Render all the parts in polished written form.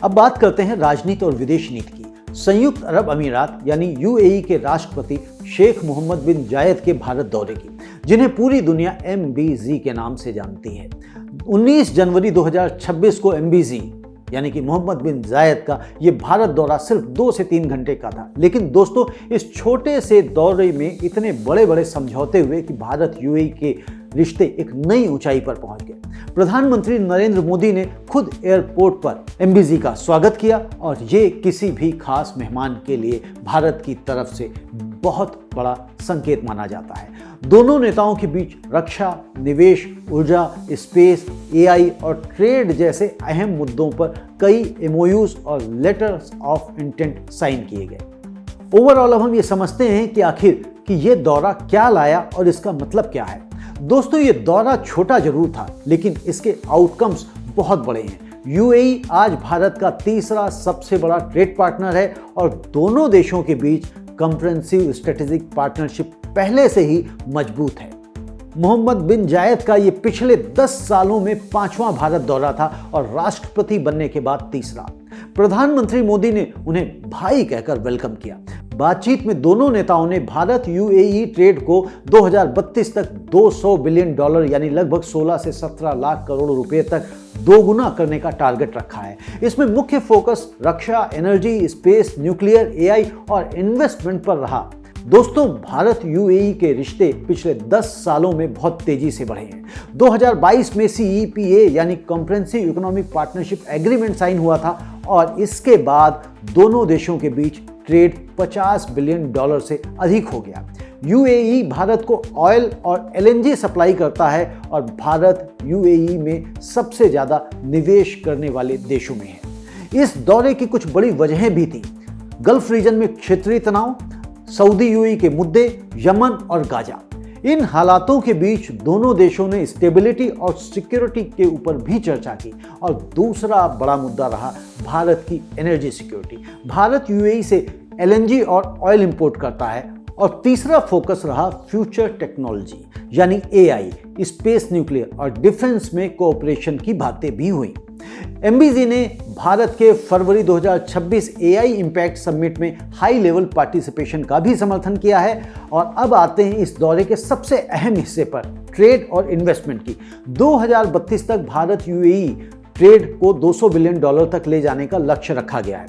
अब बात करते हैं राजनीति और विदेश नीति की। संयुक्त अरब अमीरात यानी यूएई के राष्ट्रपति शेख मोहम्मद बिन जायद के भारत दौरे की, जिन्हें पूरी दुनिया MBZ के नाम से जानती है। 19 जनवरी 2026 को MBZ यानी कि मोहम्मद बिन जायद का ये भारत दौरा सिर्फ 2 से 3 घंटे का था, लेकिन दोस्तों इस छोटे से दौरे में इतने बड़े बड़े समझौते हुए कि भारत यूएई के रिश्ते एक नई ऊंचाई पर पहुंच गए। प्रधानमंत्री नरेंद्र मोदी ने खुद एयरपोर्ट पर MBZ का स्वागत किया और ये किसी भी खास मेहमान के लिए भारत की तरफ से बहुत बड़ा संकेत माना जाता है। दोनों नेताओं के बीच रक्षा, निवेश, ऊर्जा, स्पेस, AI और ट्रेड जैसे अहम मुद्दों पर कई MOUs और लेटर्स ऑफ इंटेंट साइन किए गए। ओवरऑल अब हम ये समझते हैं कि आखिर कि ये दौरा क्या लाया और इसका मतलब क्या है। दोस्तों ये दौरा छोटा जरूर था, लेकिन इसके आउटकम्स बहुत बड़े हैं। यूएई आज भारत का तीसरा सबसे बड़ा ट्रेड पार्टनर है और दोनों देशों के बीच कॉम्प्रिहेंसिव स्ट्रेटेजिक पार्टनरशिप पहले से ही मजबूत है। मोहम्मद बिन जायद का ये पिछले 10 सालों में 5वां भारत दौरा था और राष्ट्रपति बनने के बाद तीसरा। प्रधानमंत्री मोदी ने उन्हें भाई कहकर वेलकम किया। बातचीत में दोनों नेताओं ने भारत यूएई ट्रेड को 2032 तक $200 बिलियन यानी लगभग 16 से 17 लाख करोड़ रुपए तक दोगुना करने का टारगेट रखा है। इसमें मुख्य फोकस रक्षा, एनर्जी, स्पेस, न्यूक्लियर, AI और इन्वेस्टमेंट पर रहा। दोस्तों भारत यूएई के रिश्ते पिछले 10 सालों में बहुत तेजी से बढ़े हैं। 2022 में CEPA यानी comprehensive economic partnership agreement sign हुआ था और इसके बाद दोनों देशों के बीच ट्रेड $50 बिलियन से अधिक हो गया। यूएई भारत को ऑयल और LNG सप्लाई करता है और भारत यूएई में सबसे ज़्यादा निवेश करने वाले देशों में है। इस दौरे की कुछ बड़ी वजहें भी थी। गल्फ रीजन में क्षेत्रीय तनाव, सऊदी यूएई के मुद्दे, यमन और गाजा। इन हालातों के बीच दोनों देशों ने स्टेबिलिटी और सिक्योरिटी के ऊपर भी चर्चा की और दूसरा बड़ा मुद्दा रहा भारत की एनर्जी सिक्योरिटी। भारत यूएई से LNG और ऑयल इंपोर्ट करता है और तीसरा फोकस रहा फ्यूचर टेक्नोलॉजी यानी AI, स्पेस, न्यूक्लियर और डिफेंस में कोऑपरेशन की बातें भी हुई। MBZ ने भारत के फरवरी 2026 AI इम्पैक्ट समिट में हाई लेवल पार्टिसिपेशन का भी समर्थन किया है। और अब आते हैं इस दौरे के सबसे अहम हिस्से पर, ट्रेड और इन्वेस्टमेंट की। 2032 तक भारत यूएई ट्रेड को $200 बिलियन तक ले जाने का लक्ष्य रखा गया है।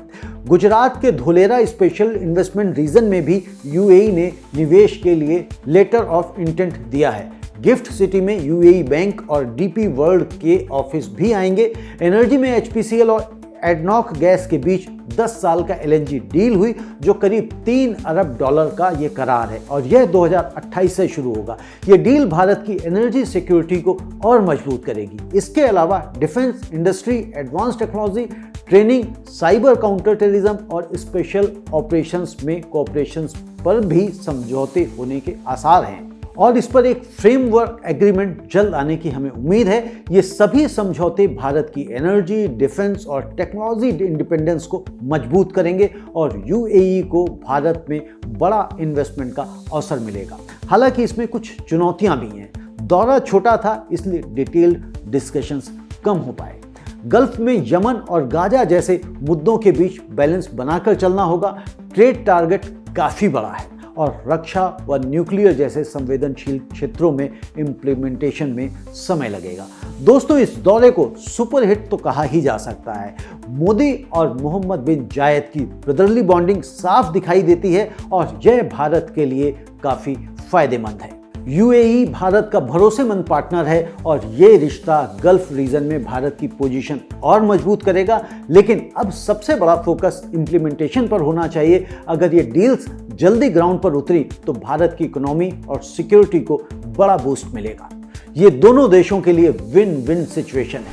गुजरात के धोलेरा स्पेशल इन्वेस्टमेंट रीजन में भी यूएई ने निवेश के लिए लेटर ऑफ इंटेंट दिया है। गिफ्ट सिटी में यूएई बैंक और DP वर्ल्ड के ऑफिस भी आएंगे। एनर्जी में HPCL और एडनॉक गैस के बीच 10 साल का LNG डील हुई जो करीब $3 अरब का ये करार है और यह 2028 से शुरू होगा। ये डील भारत की एनर्जी सिक्योरिटी को और मजबूत करेगी। इसके अलावा defence industry, advance technology, training, cyber counter terrorism और स्पेशल ऑपरेशंस में कोऑपरेशन पर भी समझौते होने के आसार हैं और इस पर एक फ्रेमवर्क एग्रीमेंट जल्द आने की हमें उम्मीद है। ये सभी समझौते भारत की एनर्जी, डिफेंस और टेक्नोलॉजी इंडिपेंडेंस को मजबूत करेंगे और यूएई को भारत में बड़ा इन्वेस्टमेंट का अवसर मिलेगा। हालांकि इसमें कुछ चुनौतियां भी हैं। दौरा छोटा था इसलिए डिटेल्ड डिस्कशंस कम हो पाए। गल्फ में यमन और गाजा जैसे मुद्दों के बीच बैलेंस बनाकर चलना होगा। ट्रेड टारगेट काफ़ी बड़ा है और रक्षा व न्यूक्लियर जैसे संवेदनशील क्षेत्रों में इम्प्लीमेंटेशन में समय लगेगा। दोस्तों इस दौरे को सुपरहिट तो कहा ही जा सकता है। मोदी और मोहम्मद बिन जायद की ब्रदरली बॉन्डिंग साफ दिखाई देती है और यह भारत के लिए काफ़ी फायदेमंद है। यूएई भारत का भरोसेमंद पार्टनर है और ये रिश्ता गल्फ रीजन में भारत की पोजीशन और मजबूत करेगा। लेकिन अब सबसे बड़ा फोकस इम्प्लीमेंटेशन पर होना चाहिए। अगर ये डील्स जल्दी ग्राउंड पर उतरी तो भारत की इकोनॉमी और सिक्योरिटी को बड़ा बूस्ट मिलेगा। ये दोनों देशों के लिए विन विन सिचुएशन है।